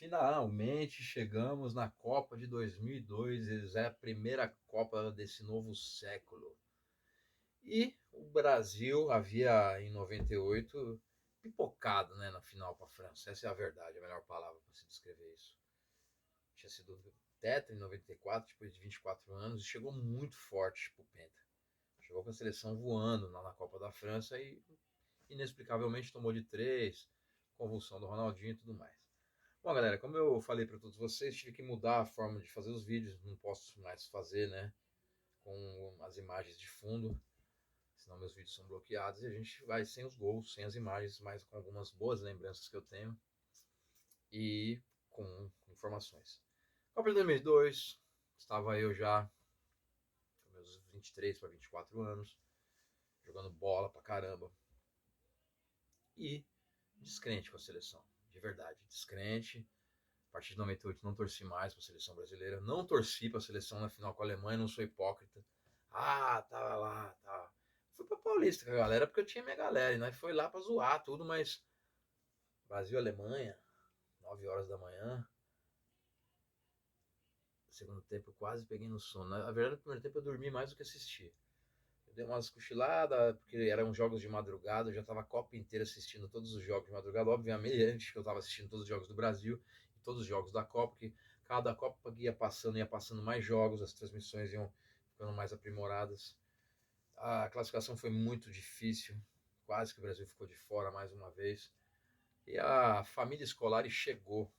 Finalmente chegamos na Copa de 2002, é a primeira Copa desse novo século. E o Brasil havia, em 98, pipocado, né, na final para a França. Essa é a verdade, a melhor palavra para se descrever isso. Tinha sido tetra em 94, depois de 24 anos, e chegou muito forte pro Penta. Chegou com a seleção voando lá na Copa da França e inexplicavelmente tomou de 3, convulsão do Ronaldinho e tudo mais. Bom, galera, como eu falei para todos vocês, tive que mudar a forma de fazer os vídeos, não posso mais fazer, né, com as imagens de fundo, senão meus vídeos são bloqueados e a gente vai sem os gols, sem as imagens, mas com algumas boas lembranças que eu tenho e com informações. Copa de 2002, estava eu já com meus 23 para 24 anos, jogando bola pra caramba e descrente com a seleção, de verdade, descrente. A partir de 98 não torci mais para a seleção brasileira, não torci para a seleção na final com a Alemanha, não sou hipócrita. Tava lá, tava. Fui para Paulista com a galera porque eu tinha minha galera, e nós foi lá para zoar tudo, mas Brasil Alemanha, 9 horas da manhã. Segundo tempo eu quase peguei no sono. Na verdade, no primeiro tempo eu dormi mais do que assisti. Eu dei umas cochiladas, porque eram jogos de madrugada, eu já estava a Copa inteira assistindo todos os jogos de madrugada, obviamente, antes que eu estava assistindo todos os jogos do Brasil e todos os jogos da Copa, que cada Copa ia passando mais jogos, as transmissões iam ficando mais aprimoradas. A classificação foi muito difícil, quase que o Brasil ficou de fora mais uma vez. E a família escolar chegou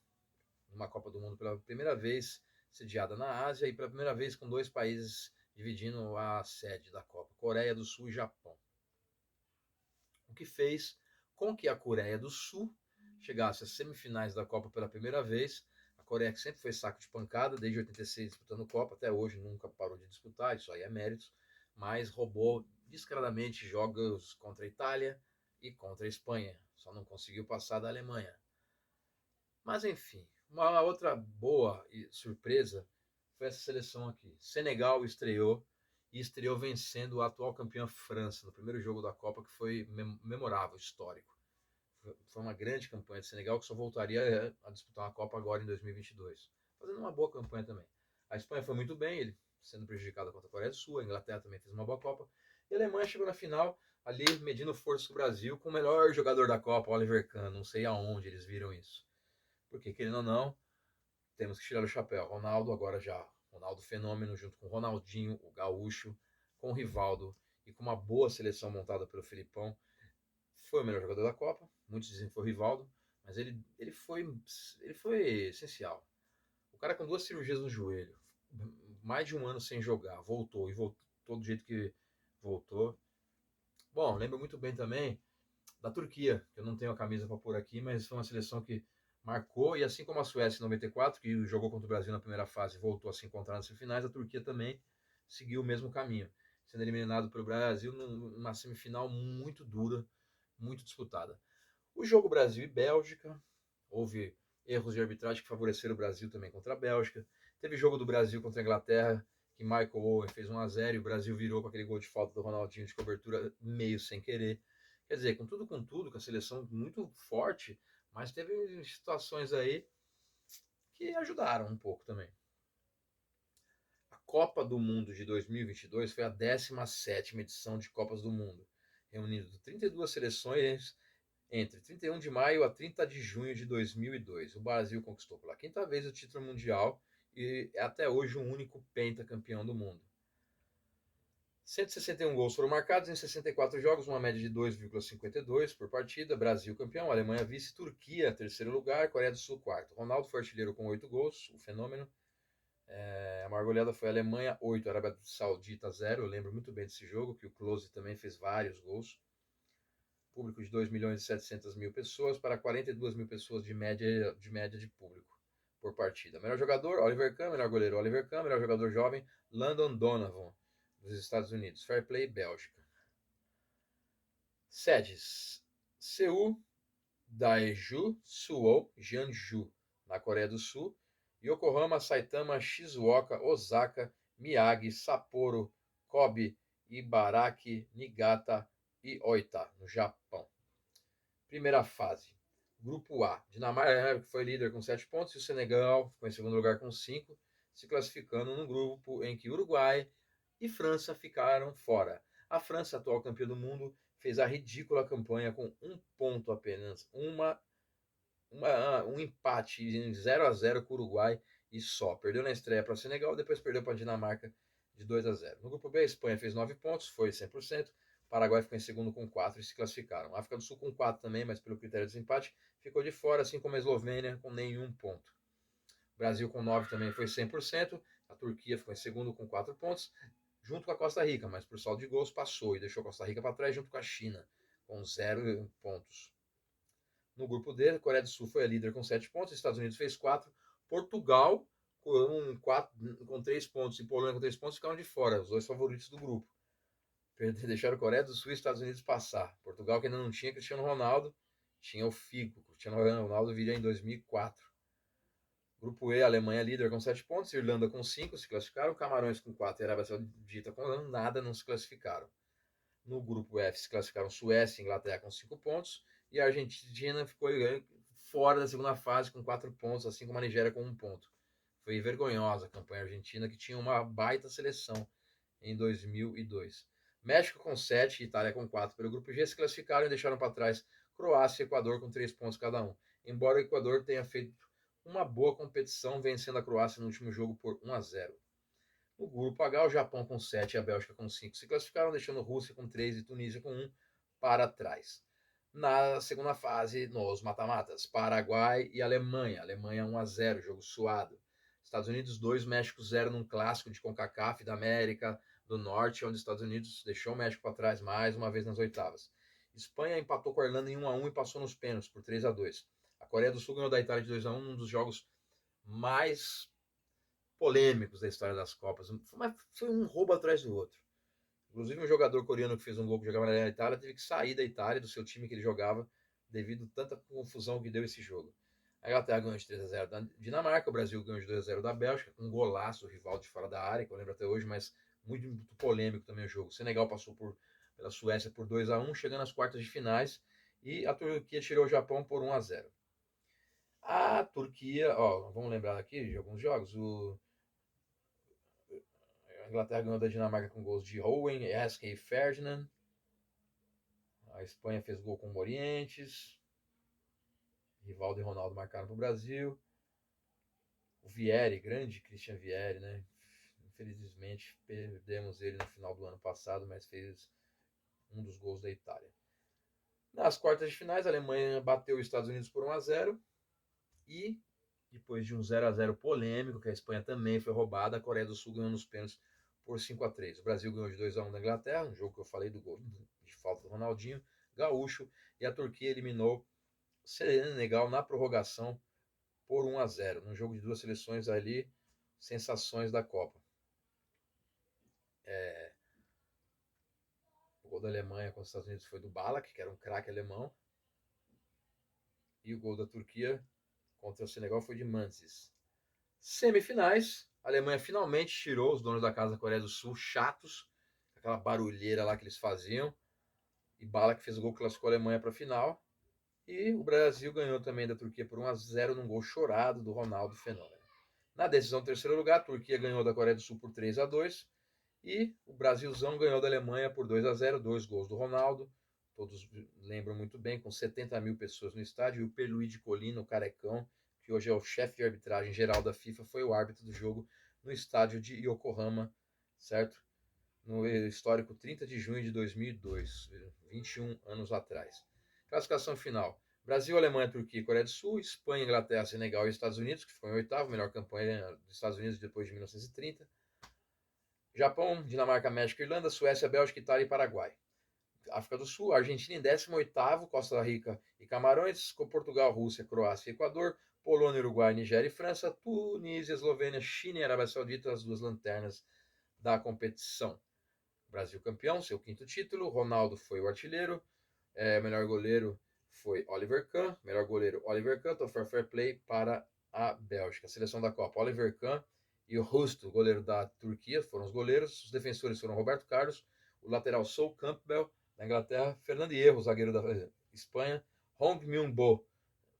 numa Copa do Mundo pela primeira vez, sediada na Ásia, e pela primeira vez com dois países dividindo a sede da Copa, Coreia do Sul e Japão. O que fez com que a Coreia do Sul chegasse às semifinais da Copa pela primeira vez. A Coreia, que sempre foi saco de pancada, desde 86 disputando Copa, até hoje nunca parou de disputar, isso aí é mérito, mas roubou descaradamente jogos contra a Itália e contra a Espanha, só não conseguiu passar da Alemanha. Mas enfim, uma outra boa surpresa foi essa seleção aqui. Senegal estreou vencendo a atual campeã França no primeiro jogo da Copa, que foi memorável, histórico. Foi uma grande campanha de Senegal, que só voltaria a disputar uma Copa agora em 2022, fazendo uma boa campanha também. A Espanha foi muito bem, ele sendo prejudicada contra a Coreia do Sul, a Inglaterra também fez uma boa Copa, e a Alemanha chegou na final ali medindo força com o Brasil, com o melhor jogador da Copa, Oliver Kahn. Não sei aonde eles viram isso, porque querendo ou não, temos que tirar o chapéu. Ronaldo agora já, Ronaldo fenômeno, junto com Ronaldinho, o Gaúcho, com o Rivaldo e com uma boa seleção montada pelo Felipão, foi o melhor jogador da Copa. Muitos dizem que foi o Rivaldo, mas ele foi essencial. O cara com 2 cirurgias no joelho, mais de um ano sem jogar, voltou do jeito que voltou. Bom, lembro muito bem também da Turquia, que eu não tenho a camisa para pôr aqui, mas foi uma seleção que marcou, e assim como a Suécia em 94, que jogou contra o Brasil na primeira fase e voltou a se encontrar nas semifinais, a Turquia também seguiu o mesmo caminho, sendo eliminado pelo Brasil numa semifinal muito dura, muito disputada. O jogo Brasil e Bélgica, houve erros de arbitragem que favoreceram o Brasil também contra a Bélgica. Teve jogo do Brasil contra a Inglaterra, que Michael Owen fez 1-0 e o Brasil virou com aquele gol de falta do Ronaldinho de cobertura meio sem querer. Quer dizer, com tudo, com a seleção muito forte, mas teve situações aí que ajudaram um pouco também. A Copa do Mundo de 2022 foi a 17ª edição de Copas do Mundo, reunindo 32 seleções entre 31 de maio a 30 de junho de 2002. O Brasil conquistou pela 5ª vez o título mundial e é até hoje o único pentacampeão do mundo. 161 gols foram marcados em 64 jogos, uma média de 2,52 por partida. Brasil campeão, Alemanha vice, Turquia terceiro lugar, Coreia do Sul quarto. Ronaldo foi artilheiro com 8 gols, o fenômeno. A maior goleada foi a Alemanha, 8, Arábia Saudita 0. Eu lembro muito bem desse jogo, que o Klose também fez vários gols. Público de 2.700.000 pessoas para 42.000 pessoas de média de público por partida. Melhor jogador, Oliver Kahn. Melhor goleiro, Oliver Kahn. Melhor jogador jovem, Landon Donovan, dos Estados Unidos. Fair Play, Bélgica. Sedes: Seul, Daeju, Suwon, Jeonju, na Coreia do Sul. Yokohama, Saitama, Shizuoka, Osaka, Miyagi, Sapporo, Kobe, Ibaraki, Niigata e Oita, no Japão. Primeira fase: Grupo A, Dinamarca foi líder com 7 pontos e o Senegal ficou em segundo lugar com 5, se classificando num grupo em que Uruguai e França ficaram fora. A França, atual campeã do mundo, fez a ridícula campanha com 1 ponto apenas, um empate em 0-0 com o Uruguai e só. Perdeu na estreia para o Senegal, depois perdeu para a Dinamarca de 2-0. No grupo B, a Espanha fez 9 pontos, foi 100%. Paraguai ficou em segundo com 4 e se classificaram. A África do Sul com 4 também, mas pelo critério de desempate ficou de fora, assim como a Eslovênia com nenhum ponto. O Brasil com 9 também foi 100%. A Turquia ficou em segundo com 4 pontos, junto com a Costa Rica, mas por saldo de gols passou e deixou a Costa Rica para trás junto com a China, com 0 pontos. No grupo D, a Coreia do Sul foi a líder com 7 pontos, Estados Unidos fez 4, Portugal com 3 pontos e Polônia com 3 pontos ficaram de fora, os dois favoritos do grupo. Deixaram a Coreia do Sul e Estados Unidos passar. Portugal, que ainda não tinha Cristiano Ronaldo, tinha o Figo. Cristiano Ronaldo viria em 2004. Grupo E, Alemanha líder com 7 pontos, Irlanda com 5 se classificaram, Camarões com 4 e Arábia Saudita com nada não se classificaram. No grupo F se classificaram Suécia e Inglaterra com 5 pontos e a Argentina ficou fora da segunda fase com 4 pontos, assim como a Nigéria com 1 ponto. Foi vergonhosa a campanha argentina, que tinha uma baita seleção em 2002. México com 7 e Itália com 4 pelo grupo G se classificaram e deixaram para trás Croácia e Equador com 3 pontos cada um. Embora o Equador tenha feito uma boa competição, vencendo a Croácia no último jogo por 1-0. No grupo H, o Japão com 7 e a Bélgica com 5 se classificaram, deixando Rússia com 3 e Tunísia com 1 para trás. Na segunda fase, nos mata-matas, Paraguai e Alemanha. Alemanha 1-0, jogo suado. Estados Unidos 2, México 0 num clássico de CONCACAF da América do Norte, onde os Estados Unidos deixou o México para trás mais uma vez nas oitavas. Espanha empatou com a Irlanda em 1-1 e passou nos pênaltis por 3-2. A Coreia do Sul ganhou da Itália de 2-1, um dos jogos mais polêmicos da história das Copas. Foi um roubo atrás do outro. Inclusive, um jogador coreano que fez um gol que jogava na Itália teve que sair da Itália, do seu time que ele jogava, devido a tanta confusão que deu esse jogo. A Inglaterra ganhou de 3-0 da Dinamarca, o Brasil ganhou de 2-0 da Bélgica, com um golaço rival de fora da área, que eu lembro até hoje, mas muito, muito polêmico também o jogo. O Senegal passou pela Suécia por 2-1, chegando às quartas de finais, e a Turquia tirou o Japão por 1-0. A Turquia, vamos lembrar aqui de alguns jogos, a Inglaterra ganhou da Dinamarca com gols de Owen, Eske e Ferdinand. A Espanha fez gol com o Morientes. Rivaldo e Ronaldo marcaram para o Brasil. O Vieri, grande Christian Vieri, né? Infelizmente perdemos ele no final do ano passado, mas fez um dos gols da Itália. Nas quartas de finais, a Alemanha bateu os Estados Unidos por 1-0 e depois de um 0-0 polêmico, que a Espanha também foi roubada, a Coreia do Sul ganhou nos pênaltis por 5-3. O Brasil ganhou de 2-1 da Inglaterra, um jogo que eu falei do gol de falta do Ronaldinho Gaúcho, e a Turquia eliminou o Senegal na prorrogação por 1-0, num jogo de duas seleções ali, sensações da Copa. O gol da Alemanha contra os Estados Unidos foi do Ballack, que era um craque alemão, e o gol da Turquia contra o Senegal foi de Mantzes. Semifinais, a Alemanha finalmente tirou os donos da casa da Coreia do Sul, chatos, aquela barulheira lá que eles faziam, e Ballack fez o gol que classificou a Alemanha para a final, e o Brasil ganhou também da Turquia por 1-0 num gol chorado do Ronaldo Fenômeno. Na decisão do terceiro lugar, a Turquia ganhou da Coreia do Sul por 3-2 e o Brasilzão ganhou da Alemanha por 2-0, 2 gols do Ronaldo, todos lembram muito bem, com 70 mil pessoas no estádio, e o Pierluigi Collina, o carecão, que hoje é o chefe de arbitragem geral da FIFA, foi o árbitro do jogo no estádio de Yokohama, certo? No histórico 30 de junho de 2002, 21 anos atrás. Classificação final. Brasil, Alemanha, Turquia e Coreia do Sul, Espanha, Inglaterra, Senegal e Estados Unidos, que ficou em oitavo, melhor campanha dos Estados Unidos depois de 1930. Japão, Dinamarca, México, Irlanda, Suécia, Bélgica, Itália e Paraguai. África do Sul, Argentina em 18º, Costa Rica e Camarões, com Portugal, Rússia, Croácia e Equador, Polônia, Uruguai, Nigéria e França, Tunísia, Eslovênia, China e Arábia Saudita, as duas lanternas da competição. Brasil campeão, seu quinto título, Ronaldo foi o artilheiro, melhor goleiro foi Oliver Kahn, melhor goleiro Oliver Kahn, troféu Fair Play para a Bélgica. A seleção da Copa, Oliver Kahn e o Rusto, goleiro da Turquia, foram os goleiros. Os defensores foram Roberto Carlos, o lateral Sol Campbell, da Inglaterra, Fernando Hierro, zagueiro da Espanha, Hong Myung-bo,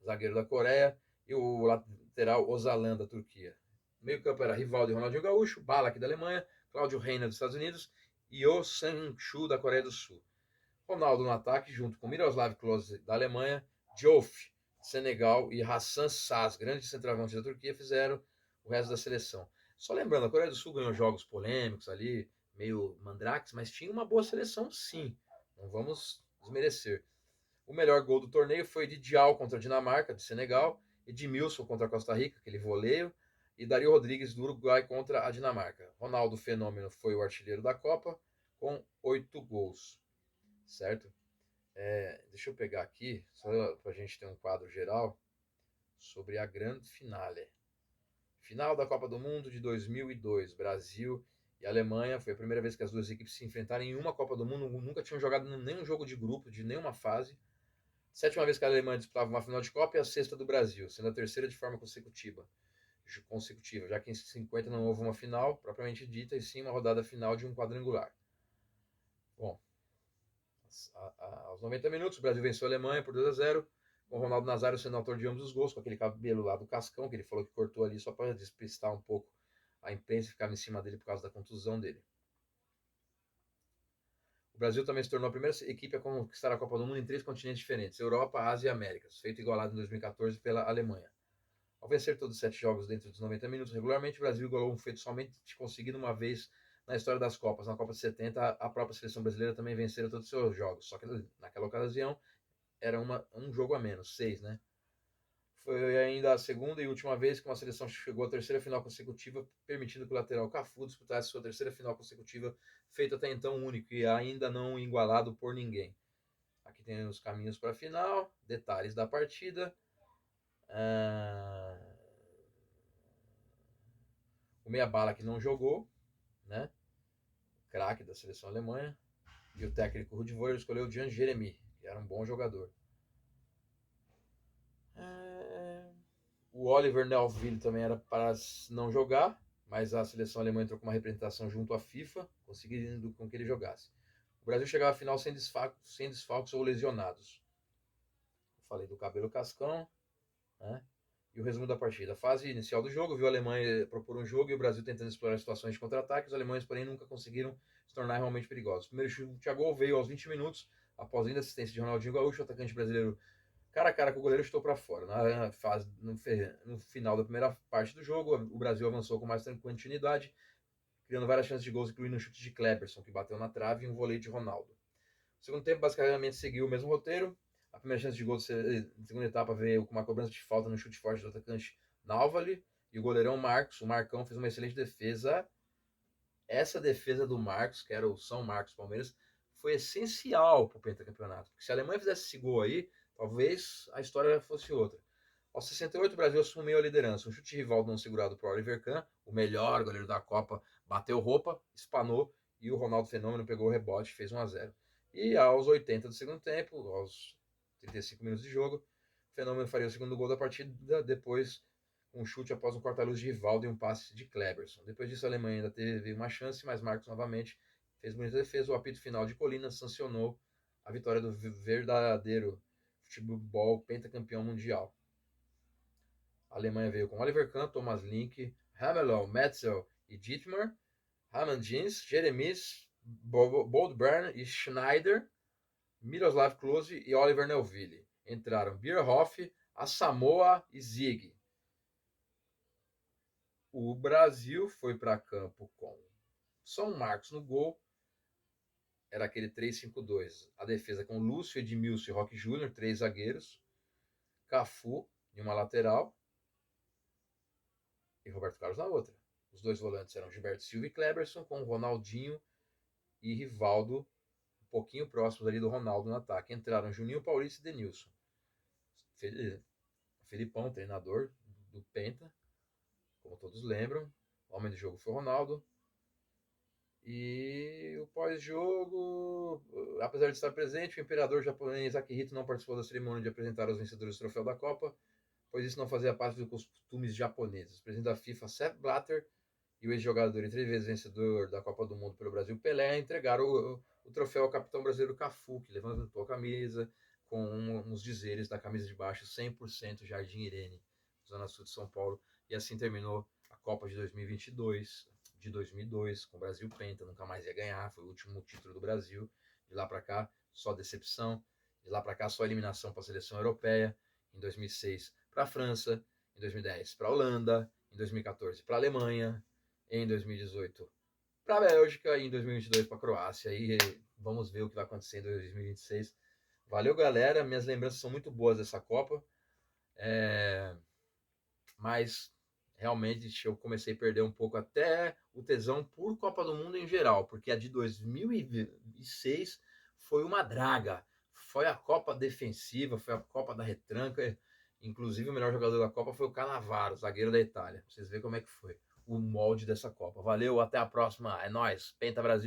zagueiro da Coreia, e o lateral Ozalan da Turquia. No meio campo era Rivaldo e Ronaldinho Gaúcho, Ballack da Alemanha, Cláudio Reina dos Estados Unidos e O Sang-chu da Coreia do Sul. Ronaldo no ataque, junto com Miroslav Klose da Alemanha, Diouf, Senegal e Hassan Sass, grande centroavante da Turquia, fizeram o resto da seleção. Só lembrando, a Coreia do Sul ganhou jogos polêmicos ali, meio mandrakes, mas tinha uma boa seleção sim, não vamos desmerecer. O melhor gol do torneio foi de Dial contra a Dinamarca, de Senegal, e de Milson contra a Costa Rica, aquele voleio, e Dario Rodrigues do Uruguai contra a Dinamarca. Ronaldo Fenômeno foi o artilheiro da Copa, com 8 gols. Certo? Deixa eu pegar aqui, só para a gente ter um quadro geral, sobre a grande finale. Final da Copa do Mundo de 2002, Brasil e Alemanha. Foi a primeira vez que as duas equipes se enfrentaram em uma Copa do Mundo. Nunca tinham jogado nenhum jogo de grupo, de nenhuma fase. Sétima vez que a Alemanha disputava uma final de Copa e a sexta do Brasil, sendo a terceira de forma consecutiva, já que em 50 não houve uma final propriamente dita, e sim uma rodada final de um quadrangular. Bom, aos 90 minutos, o Brasil venceu a Alemanha por 2-0, com o Ronaldo Nazário sendo autor de ambos os gols, com aquele cabelo lá do Cascão, que ele falou que cortou ali só para despistar um pouco a imprensa e ficava em cima dele por causa da contusão dele. O Brasil também se tornou a primeira equipe a conquistar a Copa do Mundo em 3 continentes diferentes, Europa, Ásia e Américas, feito igualado em 2014 pela Alemanha. Ao vencer todos os 7 jogos dentro dos 90 minutos regularmente, o Brasil igualou um feito somente conseguido uma vez na história das Copas. Na Copa de 70, a própria seleção brasileira também venceram todos os seus jogos, só que naquela ocasião era um jogo a menos, 6, né? Foi ainda a segunda e última vez que uma seleção chegou à terceira final consecutiva, permitindo que o lateral Cafu disputasse sua terceira final consecutiva, feito até então único e ainda não igualado por ninguém. Aqui tem os caminhos para a final, detalhes da partida. O meia bala que não jogou, né? Craque da seleção alemã. E o técnico Rudi Völler escolheu o Jean Jeremy, que era um bom jogador. O Oliver Neuville também era para não jogar, mas a seleção alemã entrou com uma representação junto à FIFA, conseguindo com que ele jogasse. O Brasil chegava à final sem desfalques ou lesionados. Eu falei do cabelo cascão, né? E o resumo da partida. A fase inicial do jogo viu a Alemanha propor um jogo e o Brasil tentando explorar situações de contra-ataque. Os alemães, porém, nunca conseguiram se tornar realmente perigosos. O primeiro chute a gol veio aos 20 minutos, após ainda assistência de Ronaldinho Gaúcho, o atacante brasileiro cara a cara com o goleiro, chutou para fora. No final da primeira parte do jogo, o Brasil avançou com mais continuidade, criando várias chances de gols, incluindo um chute de Kleberson, que bateu na trave, e um voleio de Ronaldo. O segundo tempo basicamente seguiu o mesmo roteiro. A primeira chance de gol da segunda etapa veio com uma cobrança de falta no chute forte do atacante Nalvali, e o goleirão Marcos, o Marcão, fez uma excelente defesa. Essa defesa do Marcos, que era o São Marcos Palmeiras, foi essencial para o pentacampeonato. Porque se a Alemanha fizesse esse gol aí, talvez a história fosse outra. Aos 68, o Brasil assumiu a liderança. Um chute de Rivaldo não segurado por Oliver Kahn, o melhor goleiro da Copa, bateu roupa, espanou, e o Ronaldo Fenômeno pegou o rebote e fez 1-0. E aos 80 do segundo tempo, aos 35 minutos de jogo, o Fenômeno faria o segundo gol da partida, depois um chute após um corta-luz de Rivaldo e um passe de Kleberson. Depois disso, a Alemanha ainda teve uma chance, mas Marcos novamente fez bonita defesa. O apito final de Colinas sancionou a vitória do verdadeiro futebol pentacampeão mundial. A Alemanha veio com Oliver Kahn, Thomas Link, Hamelon, Metzel e Dietmar, Hamann Jeans, Jeremies, Boldbrand e Schneider, Miroslav Klose e Oliver Neuville. Entraram Bierhoff, Asamoah e Zieg. O Brasil foi para campo com São Marcos no gol, era aquele 3-5-2. A defesa com Lúcio, Edmilson e Roque Júnior, 3 zagueiros. Cafu em uma lateral e Roberto Carlos na outra. Os 2 volantes eram Gilberto Silva e Kleberson, com Ronaldinho e Rivaldo um pouquinho próximos ali do Ronaldo no ataque. Entraram Juninho Paulista e Denilson. Felipão, treinador do Penta, como todos lembram. O homem do jogo foi o Ronaldo. E o pós-jogo, apesar de estar presente, o imperador japonês Akihito não participou da cerimônia de apresentar aos vencedores o troféu da Copa, pois isso não fazia parte dos costumes japoneses. O presidente da FIFA, Sepp Blatter, e o ex-jogador e 3 vezes vencedor da Copa do Mundo pelo Brasil, Pelé, entregaram o troféu ao capitão brasileiro Cafu, que levantou a camisa, com uns dizeres da camisa de baixo 100% Jardim Irene, Zona Sul de São Paulo. E assim terminou a Copa de 2022, de 2002, com o Brasil Penta, nunca mais ia ganhar, foi o último título do Brasil. De lá para cá, só decepção. De lá para cá, só eliminação para a seleção europeia. Em 2006, para a França. Em 2010, para a Holanda. Em 2014, para a Alemanha. Em 2018, para a Bélgica. E em 2022, para a Croácia. E vamos ver o que vai acontecer em 2026. Valeu, galera. Minhas lembranças são muito boas dessa Copa. Mas realmente eu comecei a perder um pouco até o tesão por Copa do Mundo em geral, porque a de 2006 foi uma draga. Foi a Copa defensiva, foi a Copa da retranca. Inclusive, o melhor jogador da Copa foi o Cannavaro, zagueiro da Itália. Vocês veem como é que foi o molde dessa Copa. Valeu, até a próxima. É nóis. Penta Brasil.